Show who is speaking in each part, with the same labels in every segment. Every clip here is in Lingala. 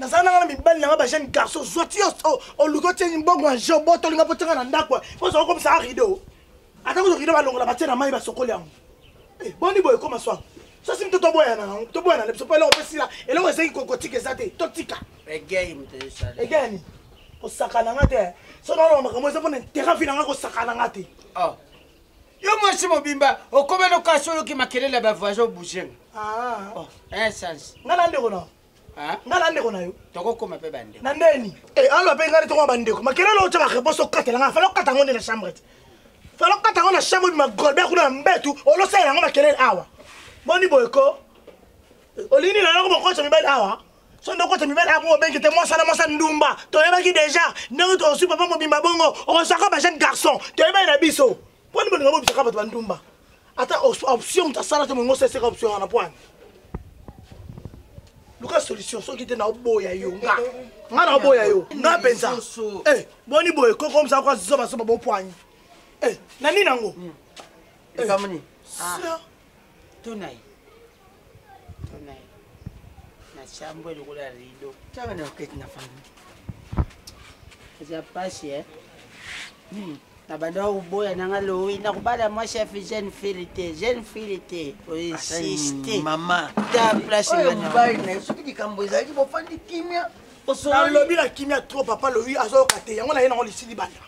Speaker 1: nazana ngana mibali na ba jeune garçon zwati o lugote mbongo en jeu boto linga potanga na ndako po so comme ça rideau ata ko rideau ba longola ba tena mai ba sokoli yango eh boni boy comme ça ça c'est to boya na le so pa lo pesila et là c'est kokotike zate to tika
Speaker 2: game te ça
Speaker 1: again ko sakana ngate so no makamo se pone terrain finanga ko sakana ngate
Speaker 2: oh yo moi c'est mobimba o comme no kaso yo ki makelele ba voisin bouger
Speaker 1: ah
Speaker 2: oh un sens
Speaker 1: ngala ndeko na
Speaker 2: ah
Speaker 1: ngala ndeko na yo
Speaker 2: toko koma pe bande
Speaker 1: na ndeni eh alo pe ngari to kwa bandeko makelele o tshaka reboso katela nga falo kata ngone na chambre falo kata ngona chambre ma golbe kuna mbetu o lo sala ngoma makelele awa boni boyko olini na ngoma ko tshami bali awa so ndoko tshami bali awa bengi te mo sala ndumba to yeba ki déjà ndoko to su papa mo bimba bongo o saka ba jeune garçon to yeba na biso boni boni ngabo bisaka ba ndumba ata option ta sala te mo se option na point Luka solution so qui était na boya yo nga na boya yo nga pensa eh boni boy ko comme ça quoi so ba bon point eh nani nango
Speaker 2: e kamani
Speaker 1: ah
Speaker 2: tunai na chambre le couleur rideau tanga na oketi na fami ça passe na banda uboya nanga lowi na kubala moi chef jeune fille o insister
Speaker 3: maman
Speaker 2: ta place
Speaker 3: ngana bai na soki dikambo ezali bo fandi kimia
Speaker 1: na lobi la kimia trop papa lowi azo kate yango na yena ngo lisili banda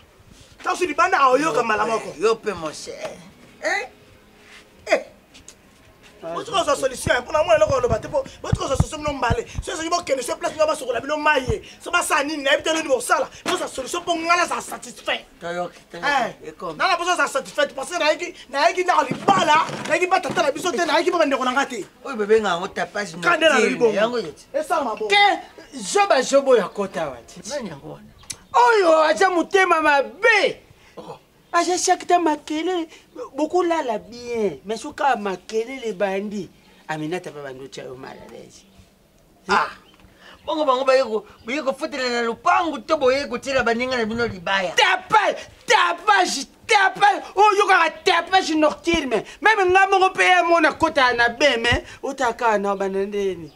Speaker 1: ta su di banda ayo ka malama ko
Speaker 3: yo pe mon cher
Speaker 1: votre solution pour moi le ko bate po votre solution no mbale so so bo kene so place ngaba sokola bino maye so ba sa nini na bitelo ni bo sala votre solution pour ngala ça satisfait na la personne ça satisfait parce que na yiki na libala na yiki batata na biso te na yiki ba ndeko na ngate
Speaker 3: oyo bebe nga ngo tapage no
Speaker 1: yango yeti esa mabo
Speaker 2: ke jobo ya kota wati
Speaker 3: nani yango wana
Speaker 2: oyo aja mutema mabe aja shakta makelele beaucoup lala bien mais soka makelele bandi aminata pa bando chayo malalaise
Speaker 3: bongo bango baye ko fotela na lupangu to boye ko tira baninga na bino libaya
Speaker 2: tapage oyo ka tapage nocturne même ngamo ko pe mona kota na beme utaka na banandeni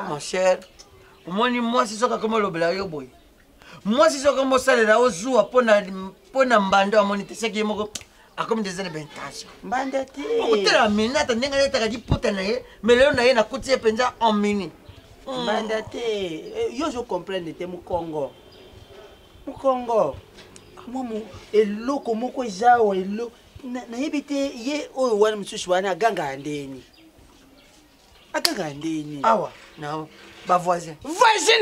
Speaker 3: mon cher omoni moi si soka comme lobela yo boy moi si soka mo salela ozuwa pona mbando amoni te seki moko akomi des bentation
Speaker 2: mbanda te
Speaker 3: okutela minata ndenga letaka diputa na ye mais lelo na ye na kuti penza en mini
Speaker 2: mbanda te yo je comprendre te mukongo momo eloko moko ezawa na yebi te ye oyo wana mususu wana aganga ndeni
Speaker 3: awa na ba voisin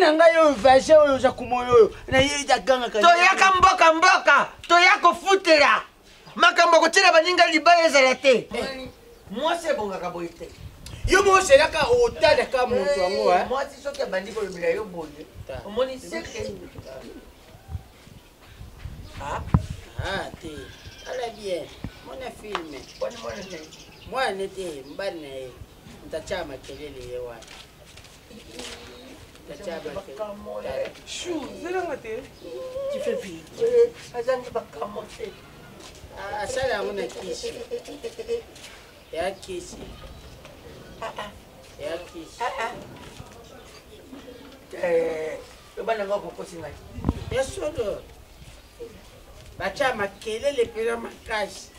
Speaker 2: na ngai oyo voisin oyo za kumoyo oyo na ye aganga
Speaker 3: to yaka mboka to yako futela makambo kotela baninga libaya ezala te moi c'est bon ngaka boye te
Speaker 2: yo mo selaka otada ka moto wango
Speaker 3: moi si soki abandi kolobela yo boye omoni seke
Speaker 2: te ala bien mona filme mwana te mbani na ye ntacha makelele ye wana
Speaker 1: chou zelanga te
Speaker 2: tu fais vite
Speaker 3: azangi bakamote
Speaker 2: asala yango na kisi ya kisi
Speaker 3: yobana nga kokosi ngai
Speaker 2: ya solo bacha makelele pena makasi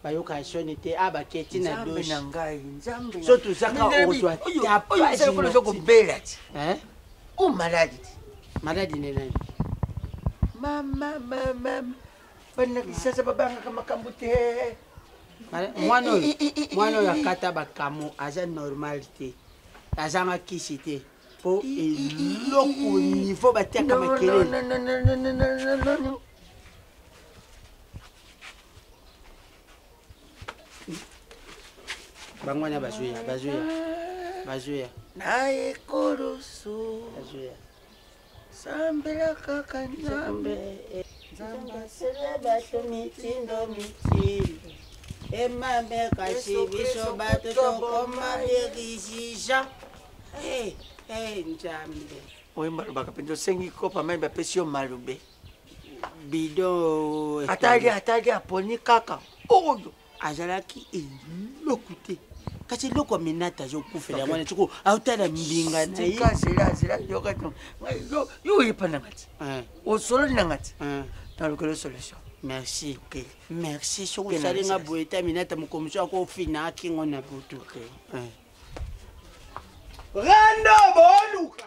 Speaker 2: bayoka shoni te abaketi na doshi
Speaker 3: na ngai nzambe
Speaker 2: so tuzaka ozwa
Speaker 3: tapage oyo zokobela ti o maladi
Speaker 2: ne nani
Speaker 3: mama bana kisasa babangaka makambo te
Speaker 2: mwana oyo akata bakamo aza normal te azanga kisi te po eloko niveau batiaka makelele bangwana bazuya
Speaker 3: naye koloso sambela kaka nzambe
Speaker 2: nzambasele bato mitindo emame kasi biso bato tokoma berisija nzambe
Speaker 3: oyo malobaka mpenza osengi kopa mai bapesi yo malube
Speaker 2: Bidon.
Speaker 3: Atali aponi kaka. Oyo.
Speaker 2: Azalaki eloko te. Kasi eloko Aminata azokufela mwana tiko autala mbinga na ye.
Speaker 3: Zela yokato. Yo yepa nangati. Osolo nangati. Dans le solution.
Speaker 2: Merci. Okay. Merci. So salinga boeta Aminata mukomso ko fina kingo na butu. Rando boluka.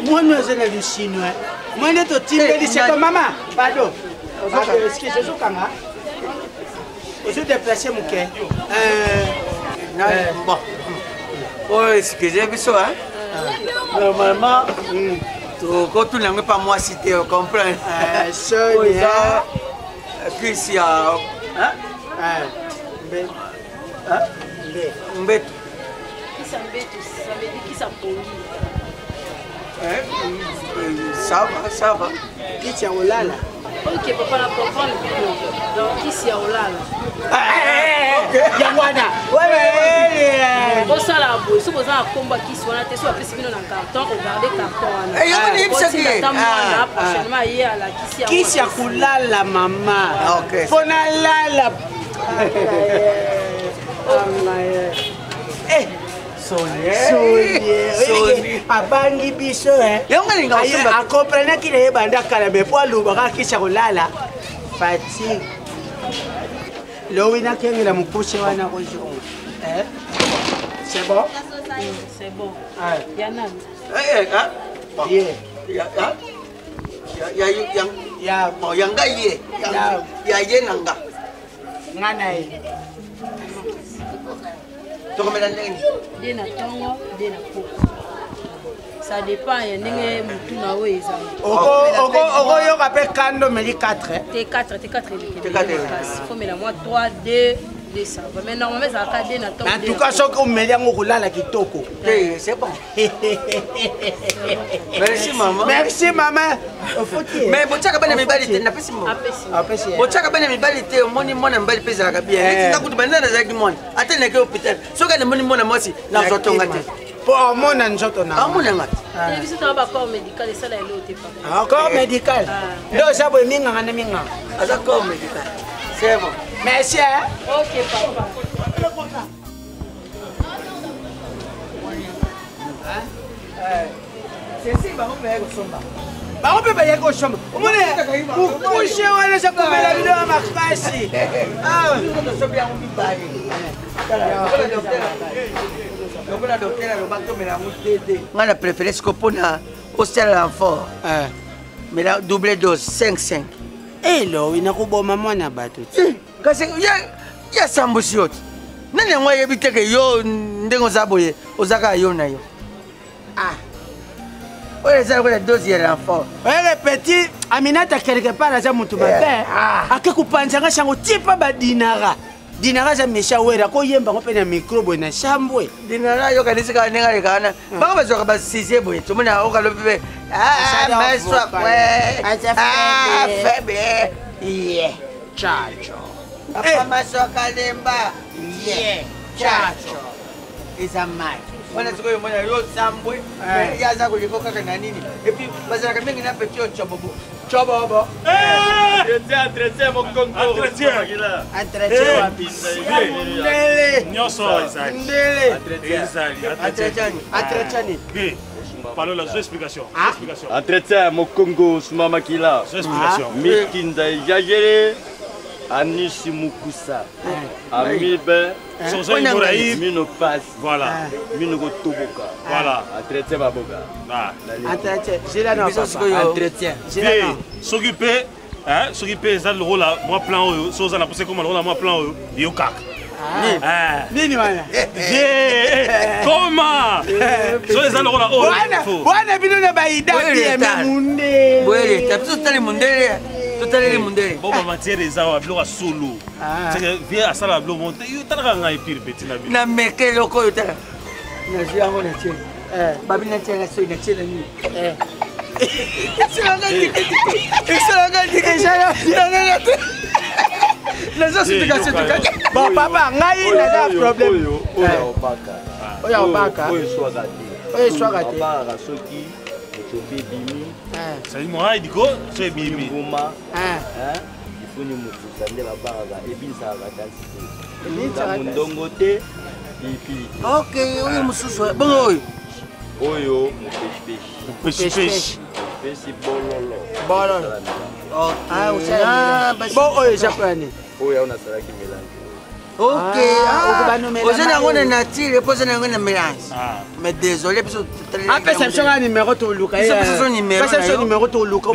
Speaker 2: Moi, je suis le chinois. Moi, je suis le chinois. Maman, pardon. Excusez-moi, je suis déplacé, mon cœur.
Speaker 3: Bon. Oh, excusez-moi, normalement, quand tu n'as pas moi cité, tu comprends.
Speaker 2: Sonia.
Speaker 3: Qui a. Mbeto.
Speaker 4: Qui s'embête, ça veut dire qui s'appelle.
Speaker 3: Ça va.
Speaker 2: Qui tient au lala?
Speaker 4: Ok, papa, la comprendre. Donc, qui s'y a au lala?
Speaker 2: Yangwana. Ouais.
Speaker 4: Au sala, si vous avez un combat qui soit là, tu es plus dans le carton, regardez le carton. Prochainement, il y a la
Speaker 2: qui s'y a au lala, maman. Ok. Faut na lala. Sonia. Abangi biso a comprendre qu'il est banda kala mais pour lubaka kisha kulala. Fatigue. Lowina kengela mupushe wana kojo. C'est bon?
Speaker 4: C'est bon. Yana.
Speaker 3: Nanga.
Speaker 2: Ngana ye.
Speaker 4: Ça dépend, il y a un moutou na we eza.
Speaker 2: Oko yo kapé kando meli 4.
Speaker 4: T4. Faut mettre moi 3 2 ça. Mais normalement ça ka 2 na temps.
Speaker 2: En tout cas soko meli ngo kulala kitoko.
Speaker 3: C'est bon. Merci maman.
Speaker 2: Merci maman.
Speaker 3: Mais bochaka bana mibali na pesi mo.
Speaker 2: Apesi.
Speaker 3: Bochaka bana mibali te moni mona mbali pesa ka bien. Ntika kutu bana na zaki mona. Atene ke hôpital. Soka ne moni mona mosi na zotonga te.
Speaker 2: Pour mon nzoto na.
Speaker 3: Amona ngati.
Speaker 4: Et puis c'est un corps médical et ça là il est pas.
Speaker 2: Corps médical. Donc ça veut minga na minga.
Speaker 3: Asa corps médical. C'est bon.
Speaker 2: Merci.
Speaker 4: OK papa.
Speaker 3: C'est si ba on va somba.
Speaker 2: Ba on peut payer ko somba. Umone. Kukushe wala sa kumela video makasi. Ah,
Speaker 3: on sobi ya umbi bali. On a préféré ce qu'on a au sel renfort. Mais la double dose 5-5.
Speaker 2: Eh là, il n'a pas de maman na bateau.
Speaker 3: Parce que il y a sambusi yote. Nani ngwa yebite ke yo ndengo zaboye ozaka yo na yo.
Speaker 2: Ah.
Speaker 3: Ouais, ça la dose ya renfort.
Speaker 2: Ouais, petit Aminata quelque part là ça mutu mabe. Akikupanzanga shango tipa ba dinara. Dinara za mesha wera ko yemba ko pena microbe na shambwe.
Speaker 3: Dinara yo kanisi ka nenga le kana. Ba ba zo ka ba sise boye. Tumuna o ka lo bebe. Mais soit quoi. Febe. Yeah.
Speaker 2: Chacho.
Speaker 3: Papa so kalemba. Yeah. Chacho.
Speaker 2: Isa mai.
Speaker 3: Wana tuko yo mwana yo sambwe. Ya za kulikoka kana nini? Et puis bazaka mengi na petit chobobo. Chobobo.
Speaker 5: Entretien mon Congo.
Speaker 2: Entretien wapi?
Speaker 5: Ndele. Nyoso Isaac.
Speaker 2: Ndele.
Speaker 3: Entretien.
Speaker 5: Bien. Parlons la explication.
Speaker 6: Entretien mon Congo Sumama Kila.
Speaker 5: Explication.
Speaker 6: Mikinda Yagere. Anishi Mukusa. Amibe. Mino pass.
Speaker 5: Voilà.
Speaker 6: Mino go toboka.
Speaker 5: Voilà.
Speaker 6: Entretien baboka.
Speaker 2: Entretien. J'ai la non.
Speaker 3: Entretien.
Speaker 5: Bien. S'occuper. S'occuper ça le rôle là. Moi plan eux. Chose là c'est comment le rôle là moi plan eux. Yo kak.
Speaker 2: Nini wana?
Speaker 5: Comment? So ça le rôle là.
Speaker 2: Wana bino na baida bien munde.
Speaker 3: Bwele, tapso tali mundele. Totali mundele.
Speaker 5: Bon matière des awa bloka solo. C'est que viens à ça la bloc monter. Yo tala nga pire petit na bi.
Speaker 3: Na meke loko yo tala. nazwi yango na tie babi na tie na soi na tie na nini
Speaker 2: Bon papa ngai naza problème oya obaka
Speaker 6: oyo swaka te obaka soki motope ebimi
Speaker 5: sali morai diko so ebimi
Speaker 6: nguma ifuni motusa nde babakaka ebinisaka kasi te mondongo te pipi
Speaker 3: ok oyo mosusu bongo
Speaker 6: oyo
Speaker 5: peshipeshi
Speaker 6: pesi bololo
Speaker 2: bon oyo japonais
Speaker 6: oyo aonasalaki melange
Speaker 3: ok oza nango na nature mpo oza nango na mélange mais désolé biso
Speaker 2: apesa biso kaka numéro toluka apesa biso numéro toluka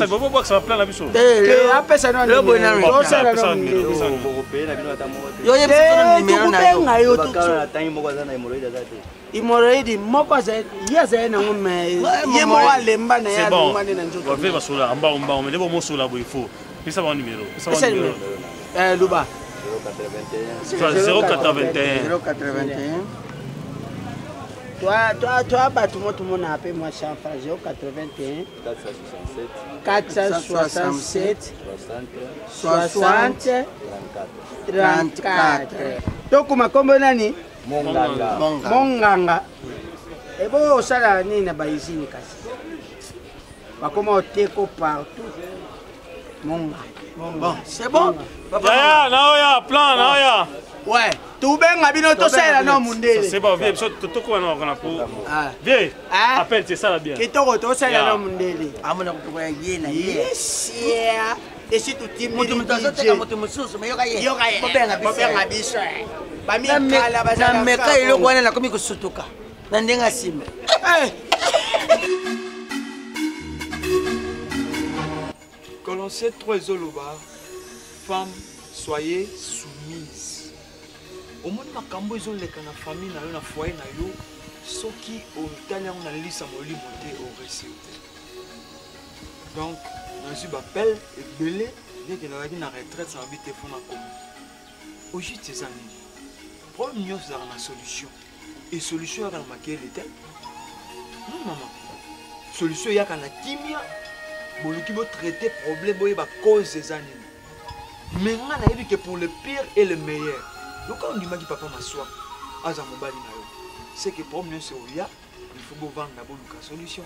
Speaker 5: bobwakisaka plan na biso
Speaker 2: apesa
Speaker 3: yoyebisonuméronayobenga
Speaker 2: yo
Speaker 6: tangi moko aza na hémoroïde aza te
Speaker 2: hémoroïde moko ye azali nango mais ye moko alemba na ye alongwa nde na nzoto
Speaker 5: bafe basola mbao mende bomosola boye fo pesa bango numéro
Speaker 2: luba
Speaker 5: 081
Speaker 2: toi bato mo tomona ape mwa chanfra 081 467 60 34 tokuma kombo nani monganga ebo osala nini na baizini kasi bakoma oteko partout monganga
Speaker 3: bon c'est bon
Speaker 5: yaya naoya plan naoya
Speaker 2: ouais tubenga bino tosala no mundele
Speaker 5: c'est bon vieux biso tokoma na kana po vieux appelle c'est ça la bien
Speaker 2: kitoko tosala no mundele
Speaker 3: amona kutoko ya ye na ye
Speaker 2: yesia esi tutimbi
Speaker 3: moto azoteka moto mosusu mais yoka ye
Speaker 2: bobenga biso bamikala
Speaker 3: na meka eloko wana nakomi kosutuka na ndenge asime
Speaker 7: Quand l'on sait trop ezoloba, femme, soyez soumise. Au moins makambo ezoleka na famille na yo na foyer na yo, soki otali yango na lisa molimo te oresite. Donc, nazwi bapel ebele ndenge nazalaki na retraite na bi te fo na komi. Ojuti eza nini? Problème nyonso ezalaka na solution. Et solution eyaka na makele te? Non mama. Solution eyaka na kimia. Boluki bo traiter problème boyeba cause des animaux. Mais nga na yebi que pour le pire et le meilleur. Donc quand on dit que papa m'assoit, aza mobali na yo. C'est que problème c'est oya, il faut bo vendre d'abord la solution.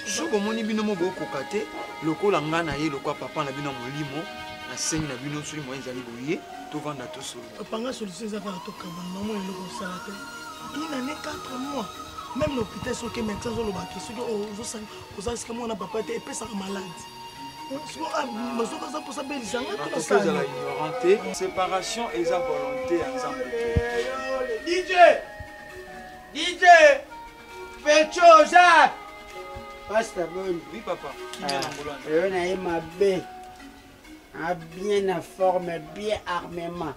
Speaker 7: So bomoni bino mo bo kokate, lokola nga na ye lokwa papa na bino molimo, na sengi na bino suri mo ezali boye, to vendre to solo.
Speaker 1: Papa nga solution za ka to kabana mo eloko sala te. Il en est 4 mois. Même l'hôpital, ce qui est médecin, ce qui est mon papa et puis ça malade.
Speaker 7: Séparation et sa volonté ensemble.
Speaker 2: DJ fais chose. Basta bon.
Speaker 7: Oui papa.
Speaker 2: On a ma bé. Bien en forme, bien armement.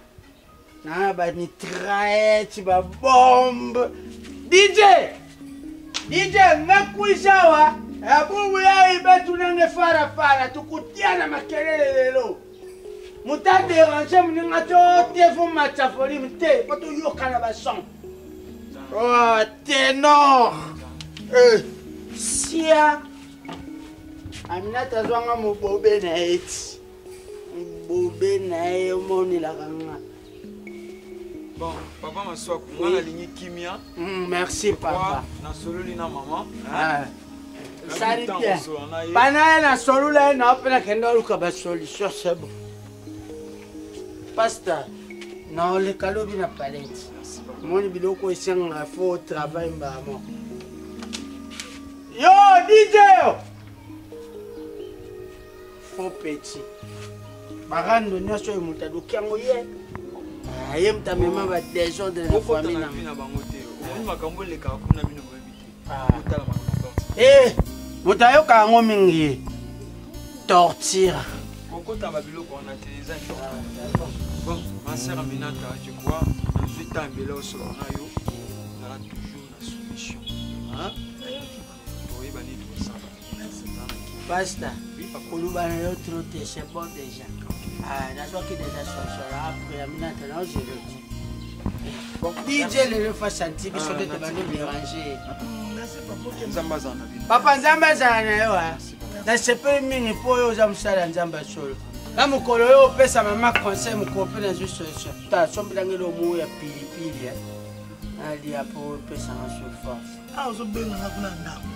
Speaker 2: Na ba ni traite, ba bombe. DJ ngakuishawa abubu ya ibetu nenge fara tukutiana makelele lelo muta déranger muninga to tefo machafoli mte poto yokana ba son oh ténor sia Aminata zwanga mubobe na eti mubobe na ye moni la kanga.
Speaker 7: Bon, papa m'a soif, moi la ligne kimia.
Speaker 2: Merci papa.
Speaker 7: Na sololi na maman.
Speaker 2: Sari bien. Bana na solula na opena kendo luka ba solution c'est bon. Pasta. Na le kalobi na palette. Moni biloko esenga fo travail mbamo. Yo DJ. Faux petit. Barando nyoso emutadu kiango ye. Aye mtamema ba désordre de la famille na
Speaker 7: bangote. Oni makambo le kakuna bino boyebite. Otala
Speaker 2: makambo. Mutayo kango mingi. Torture.
Speaker 7: Kokota ba biloko on a téléza. Bon, ma sœur Aminata, je crois, dans 8 ans bela au solo na yo, on aura toujours la solution. Hein? Oui, bani tout ça.
Speaker 2: Basta. Koluba na yo trop c'est bon déjà. Ah, na soki déjà solution après Aminata, non je le dis. DJ le fa chanter biso de ba no déranger.
Speaker 7: Nzamba zana.
Speaker 2: Papa nzamba zana yo ha. Na sepeli mingi po yo za musala nzamba solo. Na mukolo yo pesa mama conseil mukope na juste ta sombilangelo mu ya pilipili ya. Ali apo pesa na surface.
Speaker 1: Ah ozobenga ngakuna ndako.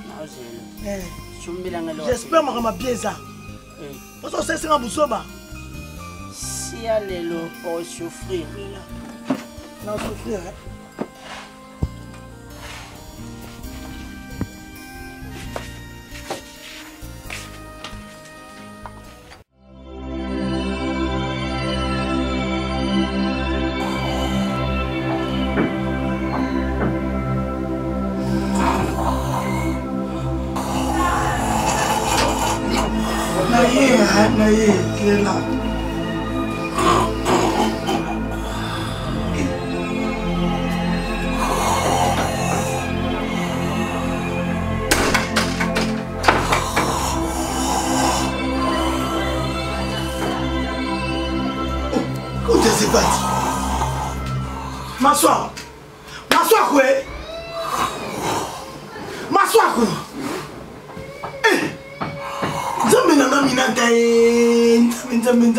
Speaker 2: J'espère
Speaker 1: que ma pièce. Parce que c'est un boussoba.
Speaker 2: Si elle est pour souffrir.
Speaker 1: Non, souffrir.
Speaker 8: Naye, qui est là. Où t'es parti? M'assois. M'assois quoi? M'assois quoi? Nzambe na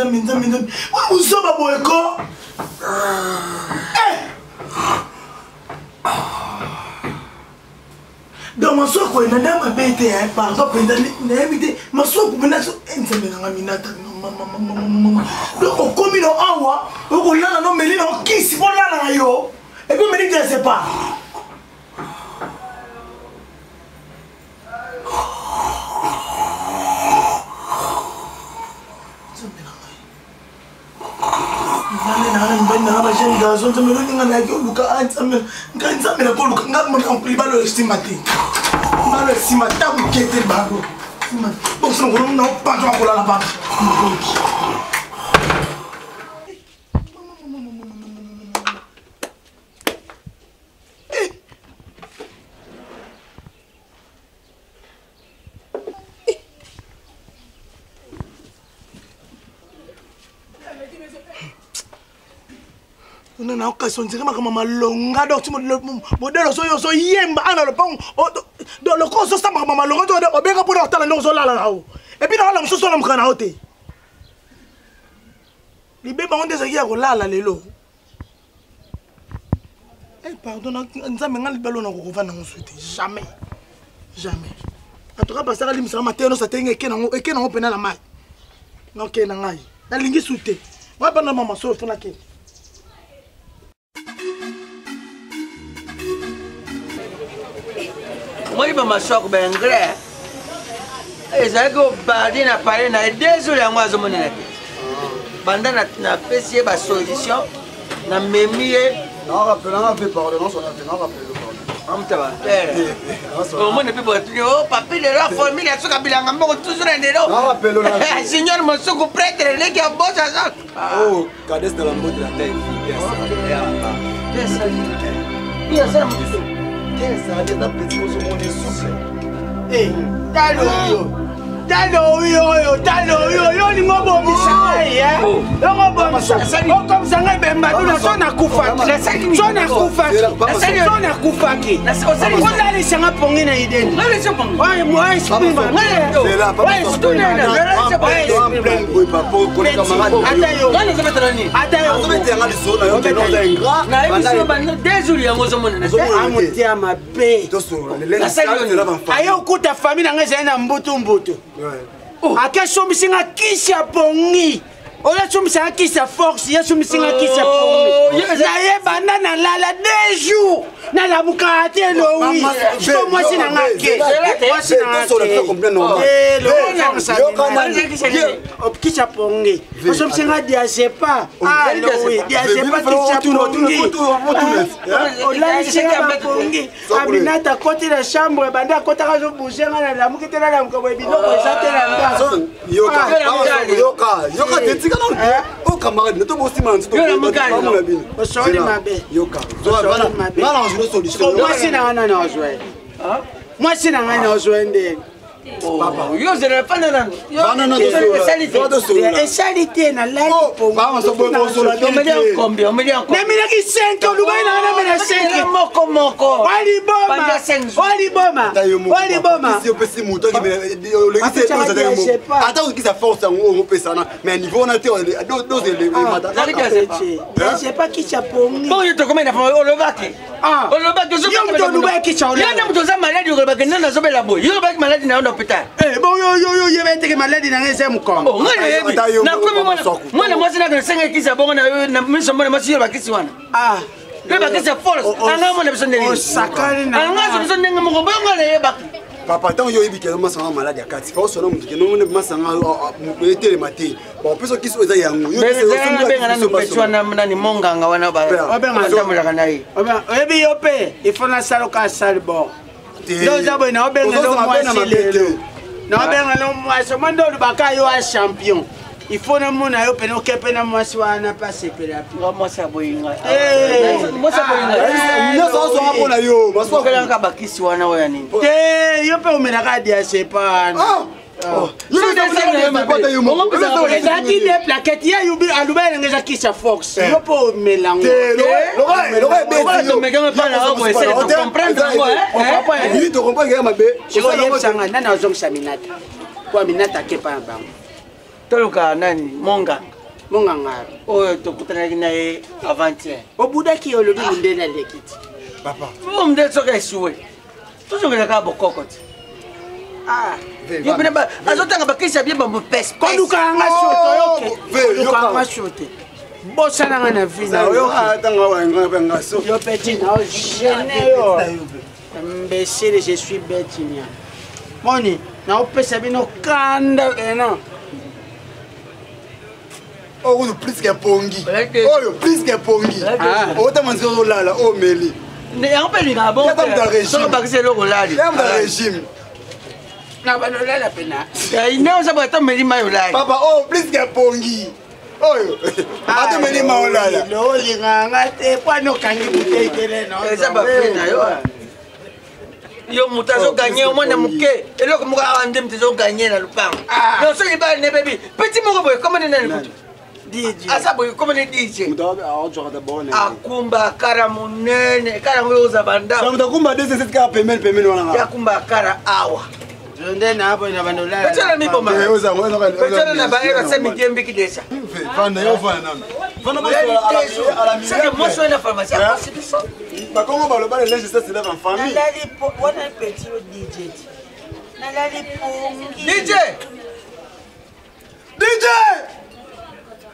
Speaker 8: minata nzambe wa usoba boyeko dans ma soeur quoi na dama bete par exemple na éviter ma soeur ko bena so nzambe na minata donc au comino awa ko lala no meli no kisi pour lala yo et puis me dit que c'est pas na ba jeune garçon te melo ninga na ko luka antsame ngantsame na ko luka ngama na kulibalo estimate malo estimata ku kete babo bon so ngolo na pa to akola la ba on a occasion de dire que maman longa donc tu modèle so yemba ana le pont dans le cours ça maman longa to obenga pour la tala so la la et puis dans la so na mkana hote libé ba onde zakia ko la lelo pardon nzambe ngali balo na ko vana ngosute jamais en tout cas parce que limisa matin no sa tenge ke na opena la mai no ke na ngai na lingi sute wa bana mama so funa ke
Speaker 3: moi mama shok bengre ezako badi na parler na désolé yango azomonela te banda na pesi ba solution na memie
Speaker 6: non rappelanga fait pardon non rappelle
Speaker 3: amtaba au moins depuis botu oh papi de la famille ya soka bilanga mboko toujours ndelo
Speaker 6: non rappelle na
Speaker 3: seigneur mosoko prêtre le qui a bossa ça
Speaker 6: oh cadès de la mode de la tête
Speaker 3: bien ça
Speaker 6: Qu'est-ce que ça petit au monde souffle
Speaker 2: talo yo ni ngobo misai yo ngobo misai comme ça ngai bemba tuna sona kufa ki ona li sanga pongi na ideni ouais moi exprime
Speaker 6: c'est là papa
Speaker 2: ayo kuta famille ngai zena mbutu ake somisinga kisha pongi ola somisinga kisha force ya somisinga kisha pongi na ye banda na lala 2 jours na la bukate lo oui so moi si na ngake moi si na kisha pongi somisinga dia sepa ah lo oui dia sepa kisha pongi ola singa pongi aminata côté la chambre banda côté ka zo bouger na la mukite na la mukabo binoko ezatela ngazo
Speaker 6: yoka tetika non o camarade neto bosi manzi to ba mo bino
Speaker 2: o sori mabe
Speaker 6: yoka zo bana na solution
Speaker 2: moi si na na ozwe moi si na na ozwe ndeni
Speaker 3: Papa, yo je ne pas nan.
Speaker 2: Esalite na lali po.
Speaker 6: Vamos
Speaker 2: combien? Neminaki 5 olubai na mena 5 moko. Wali boma.
Speaker 6: Si opesi muto ki olekise poza de mo. Ata ukisa force ngo pesana, mais niveau na te dose le mata.
Speaker 2: Je sais pas qui chapongi.
Speaker 3: Bon, yo to komena fa olobaki. Olobaki zo
Speaker 2: ko olubai ki chaola.
Speaker 3: Yana muto za maladi olobaki nana zo bela boy. Yo baki maladi na ndo hôpital.
Speaker 2: Bon yo yebete ke maladi na ngeze mukongo.
Speaker 3: Oh, na komi mwana mwasi na senga kisa bongo na miso mwana mwasi yo bakisi wana. Yo bakisi force. Anga mwana biso ndenge.
Speaker 2: Osakali na.
Speaker 3: Anga biso ndenge moko bongo na yebaki.
Speaker 6: Papa, tant yo yebi ke masanga malade ya kati. Fa solo mutu ke no masanga etele mate. Ba peso kiso eza yango. Yo
Speaker 3: kiso benga na pechwa na ni monganga wana ba.
Speaker 2: Obenga ndamula nayi. Obebi yo pe ifona salo ka salbo. Ndoza boy na obenga no mwasi lelo. Na obenga no mwasi mondo lubaka yo a champion. Il faut na mona yo peno kepe na mwasi wana passe pela.
Speaker 3: Mwasi aboyinga.
Speaker 2: Mwasi aboyinga.
Speaker 6: Yo so hapo na yo.
Speaker 3: Maswa kala ka bakisi wana oya nini.
Speaker 2: Yo pe umena ka dia sepa.
Speaker 6: Yo de mapata yo mo.
Speaker 2: Ezaki de plaquette ya yubi alubele ngeza kisha fox. Yo po melango.
Speaker 6: Loga beti yo.
Speaker 3: Me kama pana hapo ese comprendre moi
Speaker 6: Papa, ni to comprendre ya mabe.
Speaker 2: Chiko yepsanga nana ozongisa minata. Kwa minata kepa bango.
Speaker 3: Toloka nani monga
Speaker 2: ngara
Speaker 3: oyo tokutana naye avant-hier
Speaker 2: obudaki olobi mundena lekiti
Speaker 6: papa
Speaker 3: mumde soka esuwe tozongela ka bokokoti yo bina ba azotanga bakisha bien ba mopes
Speaker 2: konduka nga shoto yoke konduka nga shoto bosana nga na vina
Speaker 6: yo atanga wa nga so
Speaker 2: yo petit na gêné yo imbécile je suis bêtinia moni na opesa bino kanda non.
Speaker 6: Oh, plus que pongi. Oh, plus que pongi. Oh, t'as mangé au lala, oh, Meli.
Speaker 3: Mais on peut lui dire bon. Ça va passer le rolali.
Speaker 6: Il y a un régime.
Speaker 2: Na ba lola la pena.
Speaker 3: Il n'a pas battu Meli Mayolali.
Speaker 6: Papa, oh, plus que pongi. Oh, attends Meli Mayolali.
Speaker 2: Lo linganga te kwa no kangi butei tele no.
Speaker 3: Ça va pena yo. Yo mutazo gagner au moins na muke. Et là comme on ande mutazo gagner na lupango. Yo so li ba ne baby. Petit moko boy comment ne na DJ. Asa boy comment ne DJ.
Speaker 6: Mutabe a ojo ka bona.
Speaker 3: Akumba kara munene, kara ngoyo za banda.
Speaker 6: Ça mutakumba 27 ka pemel wana.
Speaker 3: Ya kumba kara awa.
Speaker 2: Zonde na hapo ina bandola.
Speaker 3: Petela ni bomba. Petela na ba era semi gembe kidesha.
Speaker 6: Fanda yo fana nami. Fana boso ala mi.
Speaker 3: C'est moi sur la pharmacie. C'est ça.
Speaker 6: Ba kongo ba lo ba le linge ça c'est là en famille.
Speaker 2: Nalali po wana petit DJ. Nalali po
Speaker 3: DJ.
Speaker 6: DJ.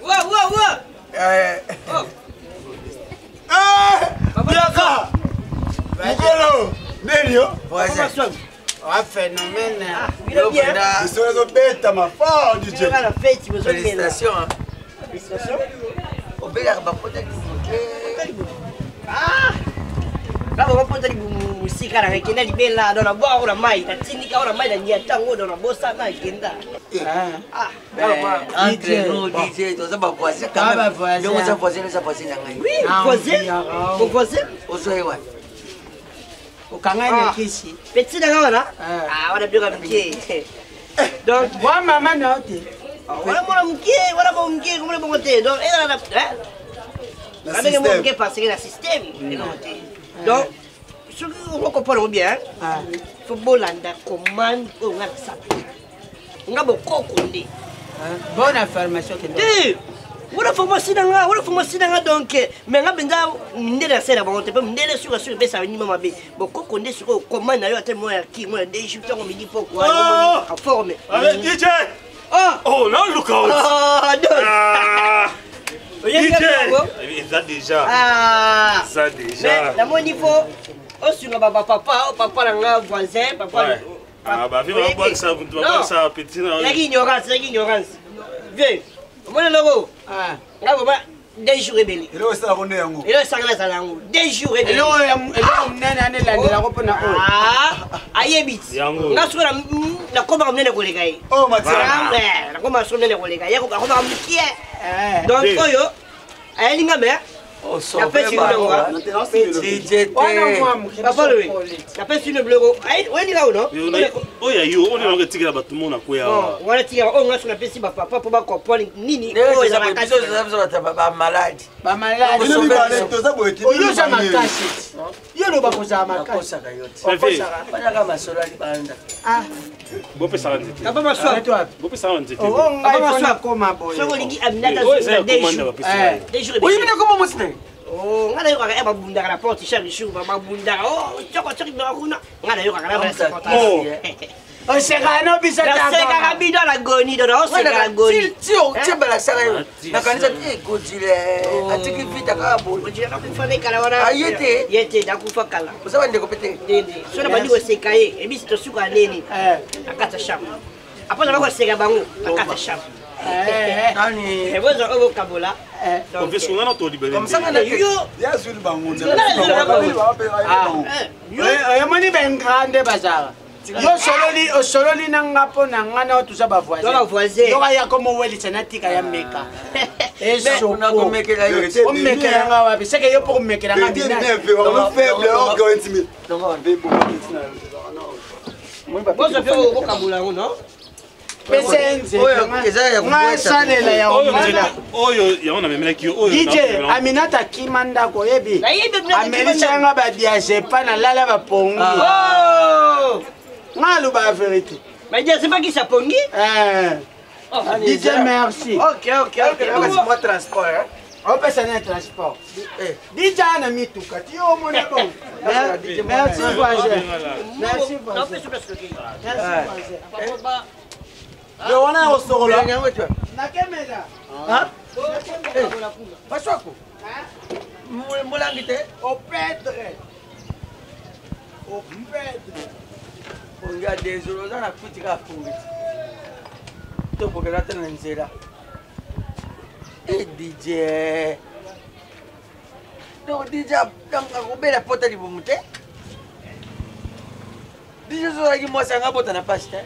Speaker 4: Wa.
Speaker 6: Biaka. Mukolo. Nelio.
Speaker 2: Un phénomène.
Speaker 6: Je suis au bête à ma femme, DJ.
Speaker 3: Félicitations. Félicitations. Au bel
Speaker 9: Kama waponza musika na kenda libela dona bwa ora mai tatindika ora mai na tango dona bosa na kenda
Speaker 3: entre nous DJ to zaba voisin quand même donc ça voisin na ngai
Speaker 9: oui voisin
Speaker 3: ozoewa
Speaker 2: ukanganya kisi
Speaker 9: petit na ngana wana bioka mkie donc
Speaker 2: wa mama note
Speaker 9: wana mwana mkie wana kwa mkie kumule bongote donc ela na avec mon mkie parce que la système donc ce que on comprend bien faut bolanda commande on a ça nga bokoko ndi
Speaker 2: bonne formation que
Speaker 9: wala formation nga donc mais nga benza ndela sera bon te pas ndela sur besa ni mama be bokoko ndi sur commande yo ate moya ki moya des jours on me dit pourquoi en forme
Speaker 5: DJ oh là look out ça déjà ça déjà
Speaker 9: la mon niveau au sur papa nga voisin papa
Speaker 5: ah bah viens voir ça vous doit ça petit là
Speaker 9: ignorance viens mon logo nga baba des jours rebelle
Speaker 6: et là ça ronde yango
Speaker 9: et là ça ngala zango des jours rebelle
Speaker 2: elo mnene ane landela ko pona
Speaker 9: ayebit nga sura na koma mnene ko legai
Speaker 6: oh matia
Speaker 9: na koma sura mnene ko legai yako ko ba mkie donc oyo ayelinga me napesi no biloko oyendika uno
Speaker 5: oyo yo oyo nango etikela bato mona koya
Speaker 9: wana tikela oyo ngaso napesi bapapa mpo bakomprendre nini oyo eza makasi
Speaker 2: oyoza makasi yo loba kozala makasi
Speaker 5: bopesaka nzete
Speaker 9: soki olingi aminata
Speaker 3: oyebina koma mosine
Speaker 9: nga nayokaka ya babundaka na porte chaque jour babundaka cokocoki baka kuna nga nayokaka
Speaker 2: osekano biso
Speaker 9: nasekaka bino na goni dono osekaka goni
Speaker 3: ti otiembalasaka yo nakanisa ti ekodile atiki vita kaka boye
Speaker 9: nakufa ne kala wana
Speaker 3: aye te
Speaker 9: ye te nakufa kala
Speaker 3: oza bandeko pe te
Speaker 9: dede so na bandi koseka ye ebisi tosuka neni nakata chambre apres na bakoseka bango nakata chambre boza oyo bokabola
Speaker 5: konfeskonga tolibele
Speaker 2: oyomoni bengrande bazala yo osololi na nga mpo na nga na tuza bavoisin yokaya komowelisa natika ya meka omekela nga wapi seke yo mpo komekela nga
Speaker 9: boza mpe oyo bokabola yango no
Speaker 2: pesenzeasalela ya omela
Speaker 5: oyo yango namemelaki yo oyo
Speaker 2: dj aminata akima ndako oyebi amelisanga badiazepa nalala bapongi nga aloba ya vérité
Speaker 9: badiazepakisa pongi
Speaker 2: dj merci opesa na transport dj ana mituka ti yo omona bon merci voisin merci yo wana osolola nakemela
Speaker 3: baswako molangi te
Speaker 2: opedre
Speaker 3: onga désolé oza na kuti kaka fungiti tobokela te na nzela dj donc dj akobela pota libumu te dj ozozalaki mwasi anga bota na pasi te